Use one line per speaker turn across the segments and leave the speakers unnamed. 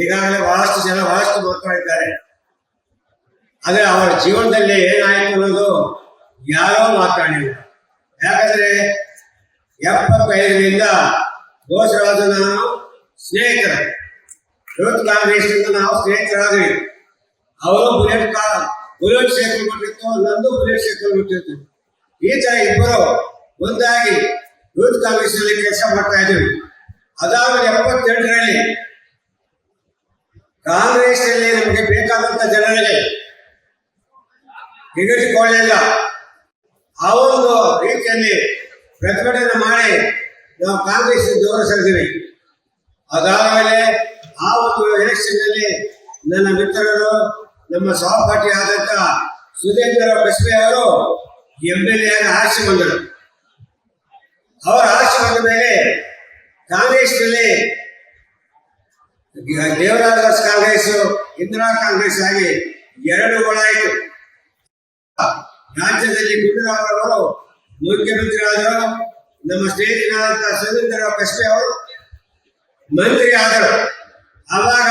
ಈಗಾಗಲೇ ಬಹಳಷ್ಟು ಜನ ಬಹಳಷ್ಟು ಮಾತಾಡಿದ್ದಾರೆ. ಆದರೆ ಅವರ ಜೀವನದಲ್ಲಿ ಏನಾಯಿತು ಅನ್ನೋದು ಯಾರೋ ಮಾತಾಡಿಲ್ಲ. ಯಾಕಂದ್ರೆ 75ರಿಂದ ಬೋಸರಾಜು ನಾನು ಸ್ನೇಹಿತರು, ಯೂತ್ ಕಾಂಗ್ರೆಸ್ನಿಂದ ನಾವು ಸ್ನೇಹಿತರಾದ್ವಿ. ಅವರು ಬುಲೆಟ್ ಸೈಕಲ್ ಕೊಟ್ಟಿತ್ತು, ನಂದು ಬುಲೆಟ್ ಸೈಕಲ್ ಕೊಟ್ಟಿತ್ತು. ಈ ತರ ಇಬ್ಬರು ಒಂದಾಗಿ ಯೂತ್ ಕಾಂಗ್ರೆಸ್ ನಲ್ಲಿ ಕೆಲಸ ಮಾಡ್ತಾ ಇದ್ವಿ. ಅದಾದ್ಮೇಲೆ 72ರಲ್ಲಿ ಕಾಂಗ್ರೆಸ್ ನಲ್ಲಿ ನಮಗೆ ಬೇಕಾದಂತ ಜನರಿಗೆ ಹಿಡಿದುಕೊಳ್ಳಲಿಲ್ಲ. ಆ ಒಂದು ರೀತಿಯಲ್ಲಿ ಪ್ರತಿಭಟನೆ ಮಾಡಿ ನಾವು ಕಾಂಗ್ರೆಸ್ ದೂರ ಸರಿದಿವಿ. ಅದಾದಮೇಲೆ ಆ ಒಂದು ಎಲೆಕ್ಷನ್ ನಲ್ಲಿ ನನ್ನ ಮಿತ್ರರು, ನಮ್ಮ ಸಹಪಾಠಿ ಆದಂತ ಸುಧೀಂದ್ರ ಬಸ್ಬೆ ಅವರು MLA ಆಗಿ ಆರಿಸಿ ಬಂದರು. ಅವರ ಆರಿಸಿ ಬಂದ ಮೇಲೆ ಕಾಂಗ್ರೆಸ್ನಲ್ಲಿ ದೇವರಾಜ ಕಾಂಗ್ರೆಸ್, ಇಂದಿರಾ ಕಾಂಗ್ರೆಸ್ ಆಗಿ ಎರಡುಗಳಾಯಿತು. ರಾಜ್ಯದಲ್ಲಿ ಗುಂಡೂರಾವ್ ಅವರು ಮುಖ್ಯಮಂತ್ರಿ ಆದರು. ನಮ್ಮ ಸ್ನೇಹಿತರಾದಂತಹ ಸುಧೀಂದ್ರ ಬಸ್ಬೆ ಅವರು ಮಂತ್ರಿ ಆದರು. ಆವಾಗ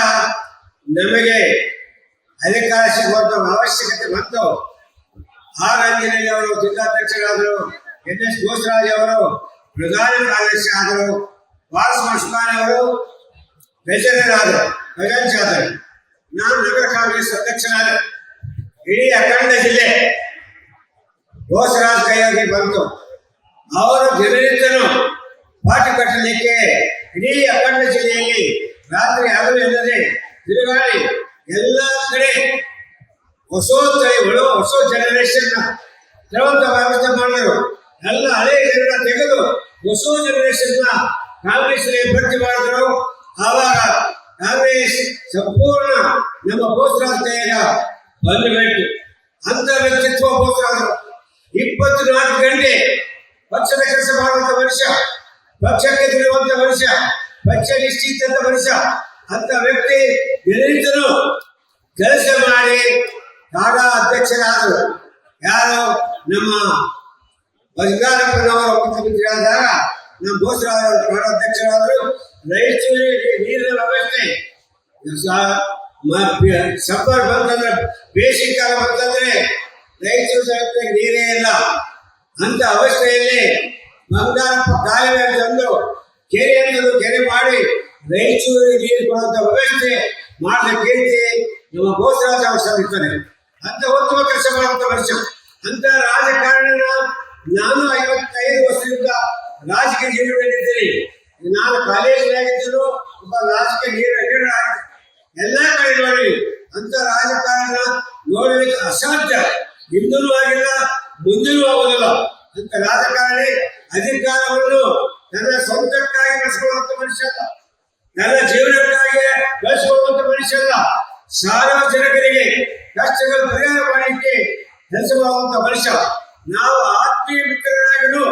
ನಮಗೆ ಅಧಿಕಾರ ಸಿಗುವಂತ ಅವಶ್ಯಕತೆ ಬಂತು. ಆ ರಂಗಿನಲ್ಲಿ ಅವರು ಜಿಲ್ಲಾಧ್ಯಕ್ಷರಾದರು. NS ಬೋಸರಾಜ್ ಅವರು ಪ್ರಧಾನ ಕಾರ್ಯದರ್ಶಿ ಆದರು. ವಾರಸ್ ಮಸ್ಮಾನ್ ಅವರು ಟ್ರೆಜರರ್ ಆದರು, ಖಜಾಂಚಿ ಆದರು. ನಾನು ನಗರ ಕಾಂಗ್ರೆಸ್ ಅಧ್ಯಕ್ಷರಾದ. ಇಡೀ ಅಖಂಡ ಜಿಲ್ಲೆ ಬೋಸರಾಜ್ ಕೈಯಾಗಿ ಬಂತು. ಅವರು ಜನರಿಂದನೂ ಪಾಠ ಕಟ್ಟಲಿಕ್ಕೆ ಇಡೀ ಅಖಂಡ ಜಿಲ್ಲೆಯಲ್ಲಿ ರಾತ್ರಿ ಹಗಲು ಎನ್ನದೆ ತಿರುಗಾಡಿ ಎಲ್ಲ ಕಡೆ ಹೊಸ ತಳಿಗಳು, ಹೊಸ ಜನರೇಷನ್ ತರುವಂತ ವ್ಯವಸ್ಥೆ ಮಾಡಿದರು. ಎಲ್ಲ ಹಳೆ ಜನರ ತೆಗೆದು ಹೊಸ ಜನರೇಷನ್ ಕಾಂಗ್ರೆಸ್ ಭರ್ತಿ ಮಾಡಿದ್ರು. ಆವಾಗ ಕಾಂಗ್ರೆಸ್ ಸಂಪೂರ್ಣ ನಮ್ಮ ಬೋಸರಾಜ್ ಕೈಯಾಗ ಬಂದುಬಿಟ್ಟು ಅಂತ ವ್ಯಕ್ತಿತ್ವ ಬೋಸರಾಜರು. 24 ಗಂಟೆ ಪಕ್ಷದ ಕೆಲಸ ಮಾಡುವಂತ ಮನುಷ್ಯ, ಪಕ್ಷಕ್ಕೆ ದುಡಿಯುವಂತ ಮನುಷ್ಯ, ಪಕ್ಷ ನಿಶ್ಚಿತ ಮನುಷ್ಯ ಅಂತ ವ್ಯಕ್ತಿ ಎಲ್ಲರಿಗೂ ಕೆಲಸ ಮಾಡಿ ಕಾಡಾ ಅಧ್ಯಕ್ಷರಾದರು. ಯಾರು ನಮ್ಮ ಬಂಗಾರಪ್ಪನವರು ಮುಖ್ಯಮಂತ್ರಿ ಆದಾಗ ನಮ್ಮ ಬೋಸರಾಜ್ ಕಾಡಾ ಅಧ್ಯಕ್ಷರಾದರು. ರಾಯಚೂರಿ ನೀರಿನ ವ್ಯವಸ್ಥೆ ಸಫರ್ ಬಂತಂದ್ರೆ, ಬೇಸಿಗೆ ಕಾಲ ಬಂತಂದ್ರೆ ರಾಯಚೂರು ನೀರೇ ಇಲ್ಲ ಅಂತ ಅವಸ್ಥೆಯಲ್ಲಿ ಬಂಗಾರಪ್ಪ ಕಾಲುವೆ ತಂದು ಕೆರೆ ಮಾಡಿ ರಾಯಚೂರಿಗೆ ನೀರು ಕೊಡುವಂತ ವ್ಯವಸ್ಥೆ ಮಾಡಿದ ಕೀರ್ತಿ ನಮ್ಮ ಬೋಸರಾಜ್ ಅವರು ಸಲ್ಲಿಸ್ತಾರೆ. ಅಂತ ಉತ್ತಮ ಕೆಲಸ ಮಾಡುವಂತ ಮನುಷ್ಯ. ಅಂತ ರಾಜಕಾರಣ ನಾನು 55 ವರ್ಷದಿಂದ ರಾಜಕೀಯ ಜೀವನದಲ್ಲಿದ್ದೀನಿ. ನಾನು ಕಾಲೇಜಿನಾಗಿದ್ದರು, ಒಬ್ಬ ರಾಜಕೀಯ ಲೀಡರ್ ಆಗಿ ಎಲ್ಲ ಕಡೆ ನೋಡಿ. ಅಂತ ರಾಜಕಾರಣ ನೋಡಲಿಕ್ಕೆ ಅಸಾಧ್ಯ, ಹಿಂದೂ ಆಗಿಲ್ಲ, ಮುಂದೂ ಆಗುವುದಿಲ್ಲ. ಅಂತ ರಾಜಕಾರಣಿ ಅಧಿಕಾರವನ್ನು ನನ್ನ ಸ್ವಂತಕ್ಕಾಗಿ ಬಳಸಿಕೊಳ್ಳುವಂತ ಮನುಷ್ಯ ಅಲ್ಲ, ನನ್ನ ಜೀವನಕ್ಕಾಗಿ ಬಳಸಿಕೊಳ್ಳುವಂತ ಮನುಷ್ಯ ಅಲ್ಲ. ಸಾರ್ವಜನಿಕರಿಗೆ ಕಷ್ಟಗಳು ಪರಿಹಾರ ಮಾಡಲಿಕ್ಕೆ ಕೆಲಸ ಮಾಡುವಂತ ಮನುಷ್ಯ. ನಾವು ಆತ್ಮೀಯ ಮಿತ್ರರಾಗಿದ್ದು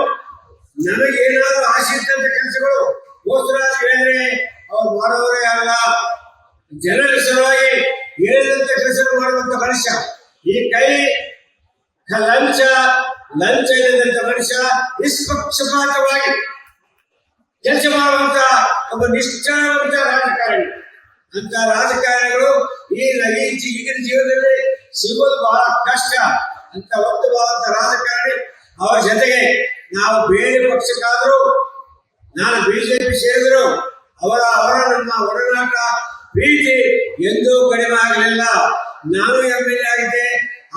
ನನಗೆ ಏನಾದರೂ ಆಸೆ ಇದ್ದಂತ ಕೆಲಸಗಳು ಬೋಸರಾಜ್ ಹೇಳಿದ್ರೆ ಅವ್ರು ಮಾಡೋರೇ ಅಲ್ಲ. ಜನರ ಸಲುವಾಗಿ ಹೇಳಿದಂತ ಕೆಲಸ ಮಾಡುವಂತ ಮನುಷ್ಯ. ಈ ಕೈ ಲಂಚ ಇಲ್ಲದಂತ ಮನುಷ್ಯ, ನಿಷ್ಪಕ್ಷಪಾತವಾಗಿ ಕೆಲಸ ಮಾಡುವಂತ ಒಬ್ಬ ನಿಷ್ಠಾವಂತ ರಾಜಕಾರಣಿ. ಅಂತ ರಾಜಕಾರಣಿಗಳು ಈಗಿನ ಜೀವನದಲ್ಲಿ ಸಿಗೋದು ಬಹಳ ಕಷ್ಟ. ಅಂತ ಒತ್ತುವಂತ ರಾಜಕಾರಣಿ. ಅವರ ಜೊತೆಗೆ ನಾವು ಬೇರೆ ಪಕ್ಷಕ್ಕಾದರೂ, ನಾನು ಬಿಜೆಪಿ ಸೇರಿದ್ರು, ಅವರ ನಮ್ಮ ಒಡನಾಟ ಪ್ರೀತಿ ಎಂದೂ ಕಡಿಮೆ ಆಗಲಿಲ್ಲ. ನಾನು MLA ಆಗಿದ್ದೆ,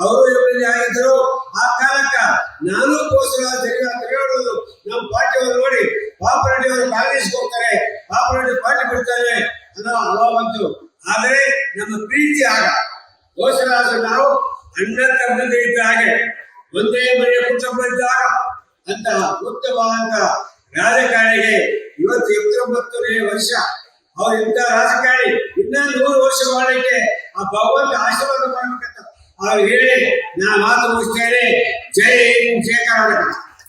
ಅವರು MLA ಆಗಿದ್ದರು. ಆ ಕಾಲಕ್ಕ ನಾನು ಬೋಸರಾಜ್ ತಿರುಗಾಡೋದು ನಮ್ಮ ಪಾರ್ಟಿಯವರು ನೋಡಿ, ಪಾಪರೆಡ್ಡಿ ಅವರು ಕಾಂಗ್ರೆಸ್ಗೆ ಹೋಗ್ತಾರೆ, ಪಾಪರೆಡ್ಡಿ ಪಾರ್ಟಿ ಬಿಡ್ತಾರೆ ಅನ್ನೋ ಅಭಾವ ಬಂತು. ಆದರೆ ನಮ್ಮ ಪ್ರೀತಿ ಆಗ ಬೋಸರಾಜ್ ನಾವು ಅಣ್ಣ ತಮ್ಮಂದಿರು ಇದ್ದ ಹಾಗೆ, ಒಂದೇ ಮನೆಯ ಕುಟುಂಬ ಇದ್ದಾಗ ಅಂತ ಉತ್ತಮವಾದಂತ ರಾಜಕಾರಣಿಗೆ ಇವತ್ತು 89ನೇ ವರ್ಷ. ಅವ್ರು ಇಂಥ ರಾಜಕಾರಣಿ ಇನ್ನ 100 ವರ್ಷ ಮಾಡಲಿಕ್ಕೆ ಆ ಭಗವಂತ ಆಶೀರ್ವಾದ ಮಾಡ್ಬೇಕಂತ ಅವ್ರು ಹೇಳಿ ನಾನು ಮಾತು ಮುಗಿಸ್ತೇನೆ. ಜೈ ಹಿಂದ್, ಜೈ ಕರ್ನಾಟಕ.